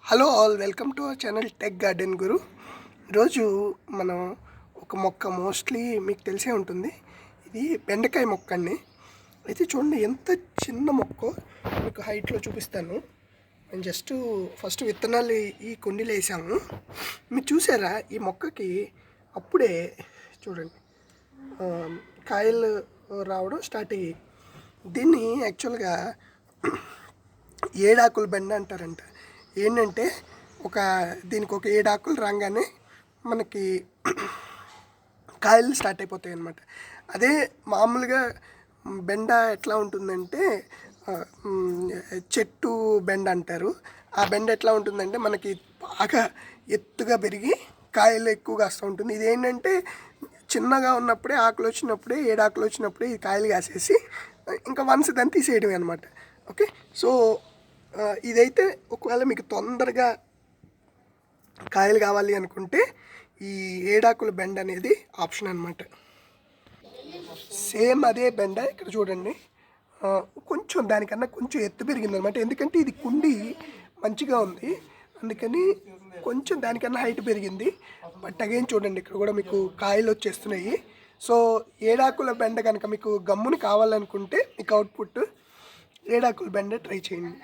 Hello all, welcome to our channel tech garden guru. ఈరోజు మనం ఒక మొక్క మోస్ట్లీ మీకు తెలిసే ఉంటుంది. ఇది బెండకాయ మొక్క అండి. అయితే చూడండి ఎంత చిన్న మొక్క, మీకు హైట్లో చూపిస్తాను. నేను జస్ట్ ఫస్ట్ విత్తనాలు ఈ కుండీలో వేసాము. మీరు చూసారా, ఈ మొక్కకి అప్పుడే చూడండి కాయలు రావడం స్టార్ట్ అయ్యాయి. దీన్ని యాక్చువల్గా ఏడాకుల బెండ అంటారంట. ఏంటంటే దీనికి ఒక 7 ఆకులు రాగానే మనకి కాయలు స్టార్ట్ అయిపోతాయి అన్నమాట. అదే మామూలుగా బెండ ఎట్లా ఉంటుందంటే చెట్టు బెండ అంటారు. ఆ బెండ ఎట్లా ఉంటుందంటే మనకి బాగా ఎత్తుగా పెరిగి కాయలు ఎక్కువగా వస్తూ ఉంటుంది. ఇదేంటంటే చిన్నగా ఉన్నప్పుడే ఆకులు వచ్చినప్పుడే 7 ఆకులు వచ్చినప్పుడే ఈ కాయలు కాసేసి ఇంకా వన్స్ దాన్ని తీసేయడమే అనమాట. ఓకే, సో ఇదైతే ఒకవేళ మీకు తొందరగా కాయలు కావాలి అనుకుంటే ఈ ఏడాకుల బెండ అనేది ఆప్షన్ అనమాట. సేమ్ అదే బెండ ఇక్కడ చూడండి, కొంచెం దానికన్నా కొంచెం ఎత్తు పెరిగిందనమాట. ఎందుకంటే ఇది కుండి మంచిగా ఉంది, అందుకని కొంచెం దానికన్నా హైట్ పెరిగింది. బట్ అగైన్ చూడండి, ఇక్కడ కూడా మీకు కాయలు వచ్చేస్తున్నాయి. సో ఏడాకుల బెండ కనుక మీకు గమ్ముని కావాలనుకుంటే మీకు అవుట్పుట్ ఏడాకుల బెండ ట్రై చేయండి.